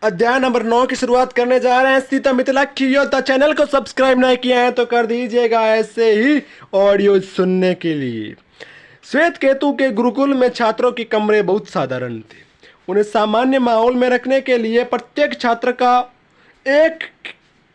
अध्याय नंबर 9 की शुरुआत करने जा रहे हैं। सीता मिथिला की योद्धा चैनल को सब्सक्राइब नहीं किया है तो कर दीजिएगा ऐसे ही ऑडियो सुनने के लिए। श्वेत केतु के गुरुकुल में छात्रों के कमरे बहुत साधारण थे। उन्हें सामान्य माहौल में रखने के लिए प्रत्येक छात्र का एक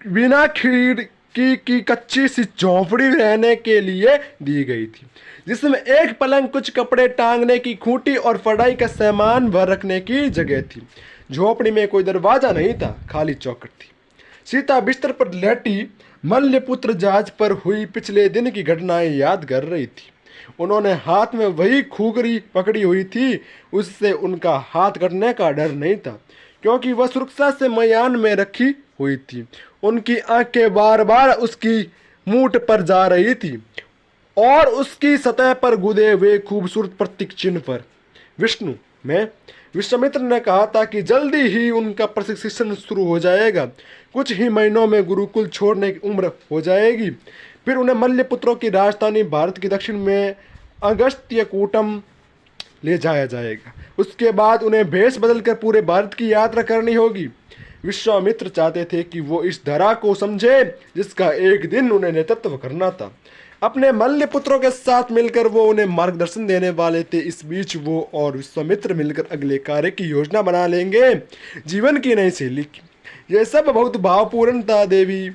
बिना खिड़की की कच्ची सी झोंपड़ी रहने के लिए दी गई थी, जिसमें एक पलंग, कुछ कपड़े टांगने की खूंटी और पढ़ाई का सामान भर रखने की जगह थी। झोपड़ी में कोई दरवाजा नहीं था, खाली चौखट थी। सीता बिस्तर पर लेटी मल्लपुत्र जहाज पर हुई पिछले दिन की घटनाएं याद कर रही थी। उन्होंने हाथ में वही खूगरी पकड़ी हुई थी, उससे उनका हाथ कटने का डर नहीं था, क्योंकि वह सुरक्षा से मयान में रखी हुई थी। उनकी आंखें बार बार उसकी मूठ पर जा रही थी और उसकी सतह पर गुदे हुए खूबसूरत प्रतीक चिन्ह पर। विष्णु में विश्वामित्र ने कहा था कि जल्दी ही उनका प्रशिक्षण शुरू हो जाएगा। कुछ ही महीनों में गुरुकुल छोड़ने की उम्र हो जाएगी। फिर उन्हें मल्लपुत्रों की राजधानी भारत की दक्षिण में अगस्त्यकूटम ले जाया जाएगा। उसके बाद उन्हें भेष बदलकर पूरे भारत की यात्रा करनी होगी। विश्वामित्र चाहते थे कि वो इस धरा को समझे जिसका एक दिन उन्हें नेतृत्व करना था। अपने मल्लपुत्रों के साथ मिलकर वो उन्हें मार्गदर्शन देने वाले थे। इस बीच वो और विश्वामित्र मिलकर अगले कार्य की योजना बना लेंगे, जीवन की नई शैली की। यह सब बहुत भावपूर्ण था। देवी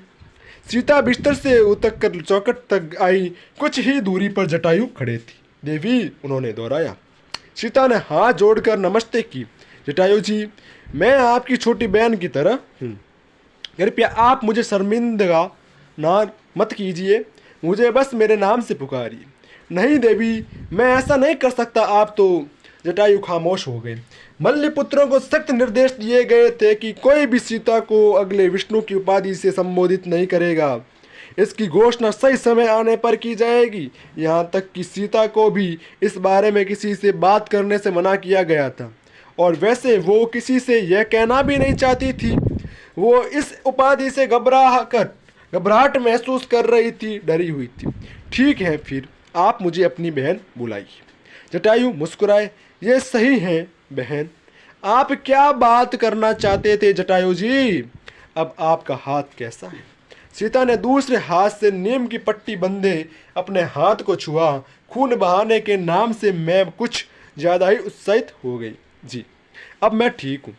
सीता बिस्तर से उतर कर चौखट तक आई। कुछ ही दूरी पर जटायु खड़े थी। देवी, उन्होंने दोहराया। सीता ने हाथ जोड़कर नमस्ते की। जटायु जी, मैं आपकी छोटी बहन की तरह हूँ। कृपया आप मुझे शर्मिंदा ना मत कीजिए, मुझे बस मेरे नाम से पुकारिए। नहीं देवी, मैं ऐसा नहीं कर सकता। आप तो। जटायु खामोश हो गए। मल्लपुत्रों को सख्त निर्देश दिए गए थे कि कोई भी सीता को अगले विष्णु की उपाधि से संबोधित नहीं करेगा। इसकी घोषणा सही समय आने पर की जाएगी। यहाँ तक कि सीता को भी इस बारे में किसी से बात करने से मना किया गया था, और वैसे वो किसी से यह कहना भी नहीं चाहती थी। वो इस उपाधि से घबराहट महसूस कर रही थी, डरी हुई थी। ठीक है, फिर आप मुझे अपनी बहन बुलाइए। जटायु मुस्कुराए। ये सही है बहन, आप क्या बात करना चाहते थे जटायु जी? अब आपका हाथ कैसा है? सीता ने दूसरे हाथ से नीम की पट्टी बंधे अपने हाथ को छुआ। खून बहाने के नाम से मैं कुछ ज्यादा ही उत्साहित हो गई। जी, अब मैं ठीक हूँ।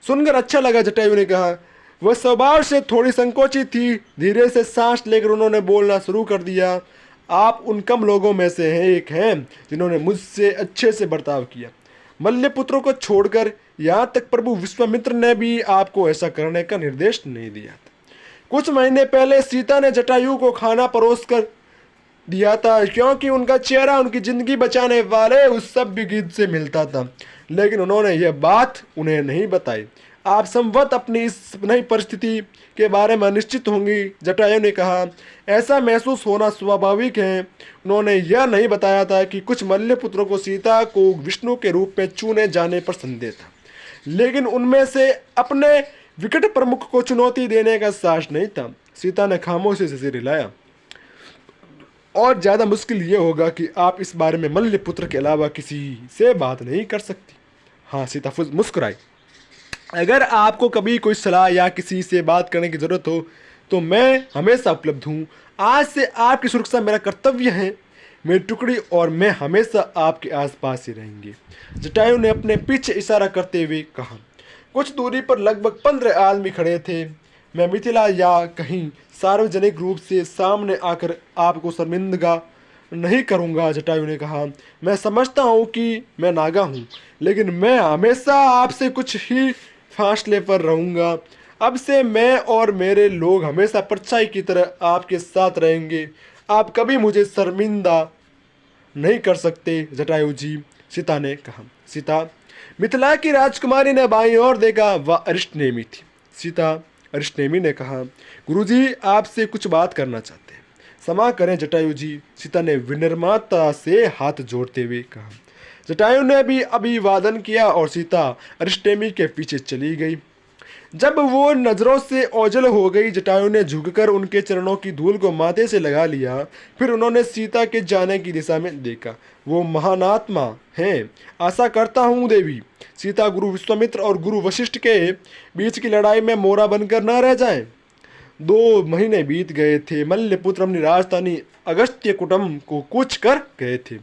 सुनकर अच्छा लगा, जटायु ने कहा। वह स्वभाव से थोड़ी संकोची थी। धीरे से सांस लेकर उन्होंने बोलना शुरू कर दिया। आप उन कम लोगों में से एक हैं जिन्होंने मुझसे अच्छे से बर्ताव किया, मल्लपुत्रों को छोड़कर। यहाँ तक प्रभु विश्वामित्र ने भी आपको ऐसा करने का निर्देश नहीं दिया था। कुछ महीने पहले सीता ने जटायु को खाना परोस कर दिया था, क्योंकि उनका चेहरा उनकी जिंदगी बचाने वाले उस सभ्य गीत से मिलता था, लेकिन उन्होंने यह बात उन्हें नहीं बताई। आप संभवतः अपनी इस नई परिस्थिति के बारे में निश्चित होंगी, जटायु ने कहा। ऐसा महसूस होना स्वाभाविक है। उन्होंने यह नहीं बताया था कि कुछ मल्लपुत्रों को सीता को विष्णु के रूप में चुने जाने पर संदेह था, लेकिन उनमें से अपने विकट प्रमुख को चुनौती देने का साहस नहीं था। सीता ने खामोशी से सिर हिलाया। और ज्यादा मुश्किल ये होगा कि आप इस बारे में मल्लपुत्र के अलावा किसी से बात नहीं कर सकती। हाँ, सीता मुस्कुराई। अगर आपको कभी कोई सलाह या किसी से बात करने की जरूरत हो तो मैं हमेशा उपलब्ध हूँ। आज से आपकी सुरक्षा मेरा कर्तव्य है। मेरी टुकड़ी और मैं हमेशा आपके आसपास ही रहेंगे, जटायु ने अपने पीछे इशारा करते हुए कहा। कुछ दूरी पर लगभग 15 आदमी खड़े थे। मैं मिथिला या कहीं सार्वजनिक रूप से सामने आकर आपको शर्मिंदा नहीं करूंगा, जटायु ने कहा। मैं समझता हूँ कि मैं नागा हूँ, लेकिन मैं हमेशा आपसे कुछ ही फासले पर रहूंगा। अब से मैं और मेरे लोग हमेशा परछाई की तरह आपके साथ रहेंगे। आप कभी मुझे शर्मिंदा नहीं कर सकते जटायु जी, सीता ने कहा। सीता मिथिला की राजकुमारी ने बाईं ओर देखा। वह अरिष्टनेमी थी। सीता अरिष्टनेमी ने कहा, गुरुजी आपसे कुछ बात करना चाहते हैं। क्षमा करें जटायु जी, सीता ने विनम्रता से हाथ जोड़ते हुए कहा। जटायु ने भी अभिवादन किया और सीता अरिष्टनेमी के पीछे चली गई। जब वो नजरों से ओझल हो गई, जटायु ने झुककर उनके चरणों की धूल को माथे से लगा लिया। फिर उन्होंने सीता के जाने की दिशा में देखा। वो महानात्मा हैं, आशा करता हूँ देवी सीता गुरु विश्वामित्र और गुरु वशिष्ठ के बीच की लड़ाई में मोरा बनकर न रह जाएं। 2 महीने बीत गए थे। मल्लपुत्र अपनी राजधानी अगस्त्य कुटुंब को कूच कर गए थे।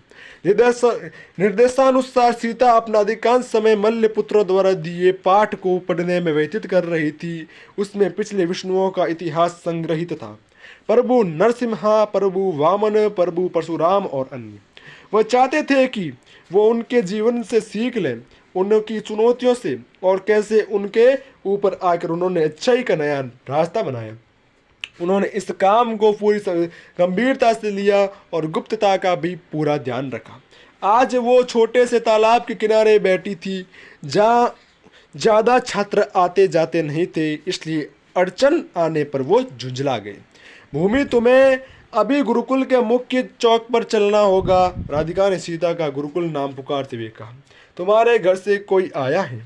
निर्देशानुसार सीता अपना अधिकांश समय मल्लपुत्रों द्वारा दिए पाठ को पढ़ने में व्यतीत कर रही थी। उसमें पिछले विष्णुओं का इतिहास संग्रहित था, प्रभु नरसिम्हा, प्रभु वामन, प्रभु परशुराम और अन्य। वह चाहते थे कि वो उनके जीवन से सीख लें, उनकी चुनौतियों से, और कैसे उनके ऊपर आकर उन्होंने अच्छाई का नया रास्ता बनाया। उन्होंने इस काम को पूरी गंभीरता से लिया और गुप्तता का भी पूरा ध्यान रखा। आज वो छोटे से तालाब के किनारे बैठी थी, जहाँ ज़्यादा छात्र आते जाते नहीं थे, इसलिए अड़चन आने पर वो झुंझला गए। भूमि, तुम्हें अभी गुरुकुल के मुख्य चौक पर चलना होगा, राधिका ने सीता का गुरुकुल नाम पुकारते हुए कहा। तुम्हारे घर से कोई आया है?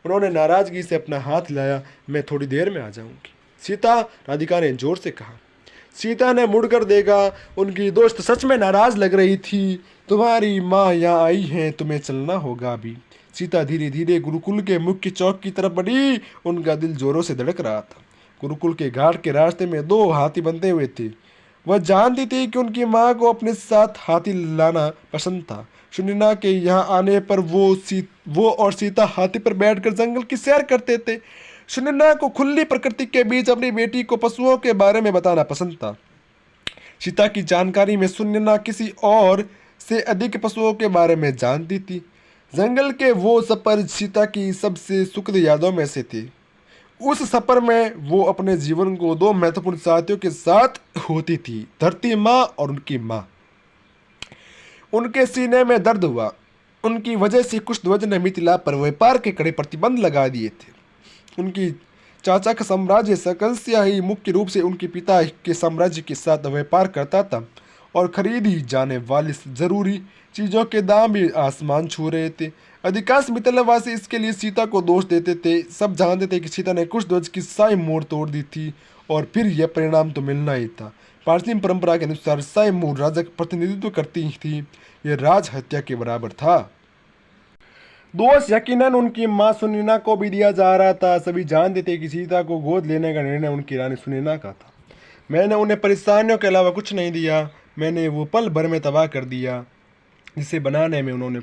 उन्होंने नाराजगी से अपना हाथ हिलाया। मैं थोड़ी देर में आ जाऊंगी सीता, राधिका ने जोर से कहा। सीता ने मुड़कर देखा। उनकी दोस्त सच में नाराज लग रही थी। तुम्हारी माँ यहाँ आई हैं, तुम्हें चलना होगा अभी। सीता धीरे धीरे गुरुकुल के मुख्य चौक की तरफ बढ़ी। उनका दिल जोरों से धड़क रहा था। गुरुकुल के घाट के रास्ते में 2 हाथी बंधे हुए थे। वह जानती थी कि उनकी माँ को अपने साथ हाथी लाना पसंद था। सुनैना के यहाँ आने पर वो और सीता हाथी पर बैठकर जंगल की सैर करते थे। सुनैना को खुली प्रकृति के बीच अपनी बेटी को पशुओं के बारे में बताना पसंद था। सीता की जानकारी में सुनैना किसी और से अधिक पशुओं के बारे में जानती थी। जंगल के वो सफर सीता की सबसे सुखद यादों में से थे। उस सफर में वो अपने जीवन को 2 महत्वपूर्ण साथियों के साथ होती थी, धरती माँ और उनकी माँ। उनके सीने में दर्द हुआ। उनकी वजह से कुशध्वज ने मिथिला पर व्यापार के कड़े प्रतिबंध लगा दिए थे। उनकी चाचा का साम्राज्य सकंसिया ही मुख्य रूप से उनके पिता के साम्राज्य के साथ व्यापार करता था और खरीदी जाने वाली जरूरी चीज़ों के दाम भी आसमान छू रहे थे। अधिकांश मिथिलावासी इसके लिए सीता को दोष देते थे। सब जानते थे कि सीता ने कुशध्वज की साई मोड़ तोड़ दी थी और फिर यह परिणाम तो मिलना ही था। प्राचीन परंपरा के अनुसार साई मोड़ राजा का प्रतिनिधित्व करती थी। यह राज हत्या के बराबर था। दोष यकीनन उनकी माँ सुनैना को भी दिया जा रहा था। सभी जानते थे कि सीता को गोद लेने का निर्णय उनकी रानी सुनैना का था। मैंने उन्हें परेशानियों के अलावा कुछ नहीं दिया। मैंने वो पल भर में तबाह कर दिया जिसे बनाने में उन्होंने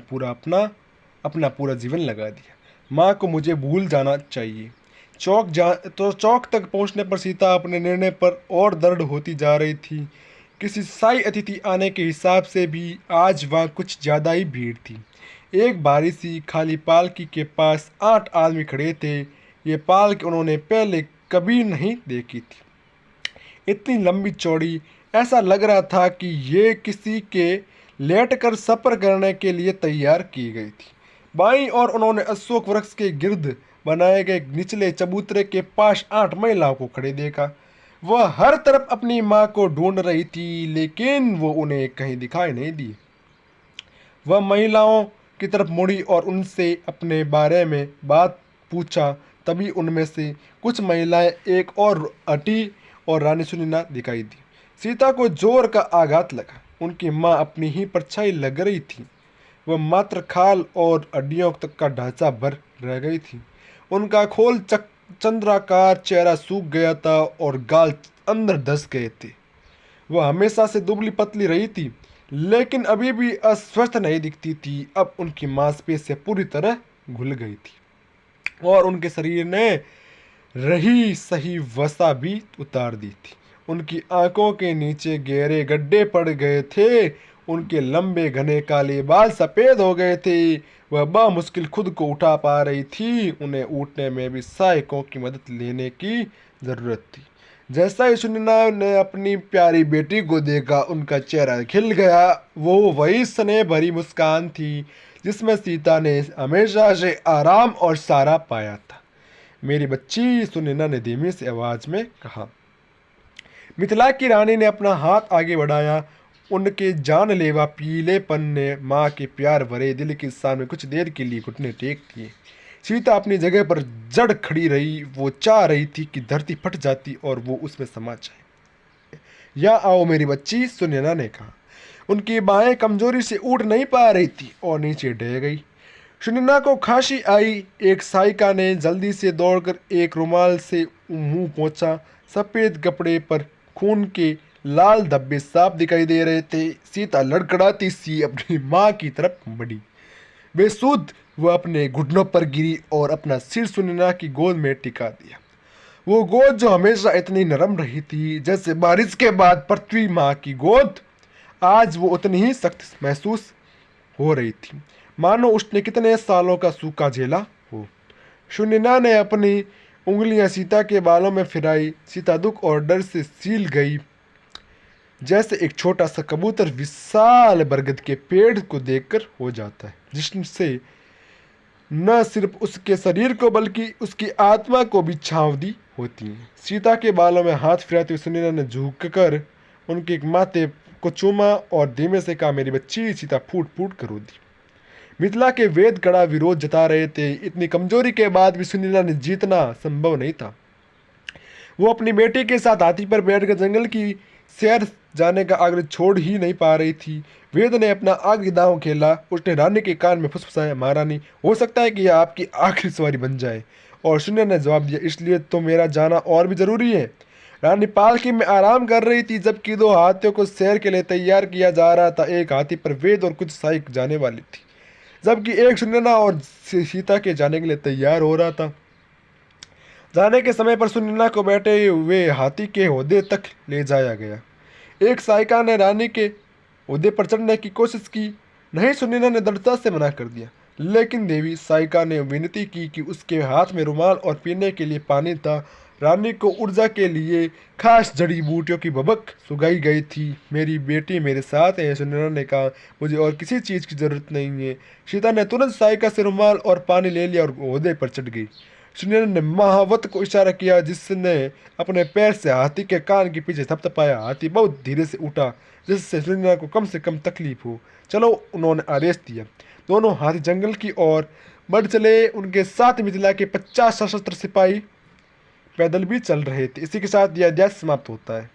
अपना पूरा जीवन लगा दिया। माँ को मुझे भूल जाना चाहिए। चौक तक पहुँचने पर सीता अपने निर्णय पर और दृढ़ होती जा रही थी। किसी साई अतिथि आने के हिसाब से भी आज वहाँ कुछ ज़्यादा ही भीड़ थी। एक भारी सी खाली पालकी के पास 8 आदमी खड़े थे। ये पालकी उन्होंने पहले कभी नहीं देखी थी। इतनी लंबी चौड़ी, ऐसा लग रहा था कि ये किसी के लेटकर सफर करने के लिए तैयार की गई थी। बाईं और उन्होंने अशोक वृक्ष के गिर्द बनाए गए निचले चबूतरे के पास 8 महिलाओं को खड़े देखा। वह हर तरफ अपनी माँ को ढूंढ रही थी, लेकिन वो उन्हें कहीं दिखाई नहीं दी। वह महिलाओं की तरफ मुड़ी और उनसे अपने बारे में बात पूछा। तभी उनमें से कुछ महिलाएं एक और हटी और रानी सुनैना दिखाई दी। सीता को जोर का आघात लगा। उनकी माँ अपनी ही परछाई लग रही थी। वह मात्र खाल और हड्डियों तक का ढांचा भर रह गई थी। उनका खोल चंद्राकार चेहरा सूख गया था और गाल अंदर धंस गए थे। वह हमेशा से दुबली पतली रही थी, लेकिन अभी भी अस्वस्थ नहीं दिखती थी। अब उनकी मांसपेशियां पूरी तरह घुल गई थी और उनके शरीर ने रही सही वसा भी उतार दी थी। उनकी आंखों के नीचे गहरे गड्ढे पड़ गए थे। उनके लंबे घने काले बाल सफ़ेद हो गए थे। वह बामुश्किल खुद को उठा पा रही थी। उन्हें उठने में भी सहायकों की मदद लेने की ज़रूरत थी। जैसा ही सुनैना ने अपनी प्यारी बेटी को देखा, उनका चेहरा खिल गया। वो वही स्नेह भरी मुस्कान थी जिसमें सीता ने हमेशा से आराम और सहारा पाया था। मेरी बच्ची, सुनैना ने धीमी सी आवाज़ में कहा। मिथिला की रानी ने अपना हाथ आगे बढ़ाया। उनके जानलेवा पीलेपन ने माँ के प्यार भरे दिल के सामने कुछ देर के लिए घुटने टेक दिए। सीता अपनी जगह पर जड़ खड़ी रही। वो चाह रही थी कि धरती फट जाती और वो उसमें समा जाए। या आओ मेरी बच्ची, सुनैना ने कहा। उनकी बाहें कमजोरी से उठ नहीं पा रही थी और नीचे ढह गई। सुनैना को खांसी आई। एक सहायिका ने जल्दी से दौड़कर एक रुमाल से मुंह पोंछा। सफ़ेद कपड़े पर खून के लाल धब्बे साफ दिखाई दे रहे थे। सीता लड़खड़ाती सी अपनी माँ की तरफ बढ़ी। बेसुध वह अपने घुटनों पर गिरी और अपना सिर सुनैना की गोद में टिका दिया। वो गोद जो हमेशा इतनी नरम रही थी जैसे बारिश के बाद पृथ्वी माँ की गोद, आज वो उतनी ही सख्त महसूस हो रही थी, मानो उसने कितने सालों का सूखा झेला हो। सुनैना ने अपनी उंगलियां सीता के बालों में फिराई। सीता दुख और डर से सील गई, जैसे एक छोटा सा कबूतर विशाल बरगद के पेड़ को देखकर हो जाता है, जिससे न सिर्फ उसके शरीर को बल्कि उसकी आत्मा को भी छांव होती है। सीता के बालों में हाथ फिराते हुए सुनैना ने झुककर उनके माथे को चूमा और धीमे से कहा, मेरी बच्ची। सीता फूट फूट कर रो दी। मिथिला के वेद कड़ा विरोध जता रहे थे। इतनी कमजोरी के बाद भी सुनैना ने जीतना संभव नहीं था। वो अपनी बेटी के साथ हाथी पर बैठकर जंगल की सैर जाने का आग्रह छोड़ ही नहीं पा रही थी। वेद ने अपना आखिरी दांव खेला। उसने रानी के कान में फुसफुसाया, महारानी, हो सकता है कि यह आपकी आखिरी सवारी बन जाए। और सुनैना ने जवाब दिया, इसलिए तो मेरा जाना और भी जरूरी है। रानी पालकी में आराम कर रही थी, जबकि दो हाथियों को सैर के लिए तैयार किया जा रहा था। एक हाथी पर वेद और कुछ सहायक जाने वाली थी, जबकि एक सुनैना और सीता के जाने के लिए तैयार हो रहा था। जाने के समय पर सुनैना को बैठे हुए हाथी के ओहदे तक ले जाया गया। एक सहायिका ने रानी के ओहदे पर चढ़ने की कोशिश की। नहीं, सुनैना ने दृढ़ता से मना कर दिया। लेकिन देवी सहायिका ने विनती की कि उसके हाथ में रुमाल और पीने के लिए पानी था। रानी को ऊर्जा के लिए खास जड़ी बूटियों की भभक सुगाई गई थी। मेरी बेटी मेरे साथ है, सुनैना ने कहा, मुझे और किसी चीज़ की जरूरत नहीं है। सीता ने तुरंत सहायिका से रुमाल और पानी ले लिया और ओहदे पर चढ़ गई। सुनैना ने महावत को इशारा किया, जिसने अपने पैर से हाथी के कान के पीछे थपथपाया। हाथी बहुत धीरे से उठा, जिससे सुनैना को कम से कम तकलीफ हो। चलो, उन्होंने आदेश दिया। दोनों हाथी जंगल की ओर बढ़ चले। उनके साथ मिथिला के 50 सशस्त्र सिपाही पैदल भी चल रहे थे। इसी के साथ यह अध्याय समाप्त होता है।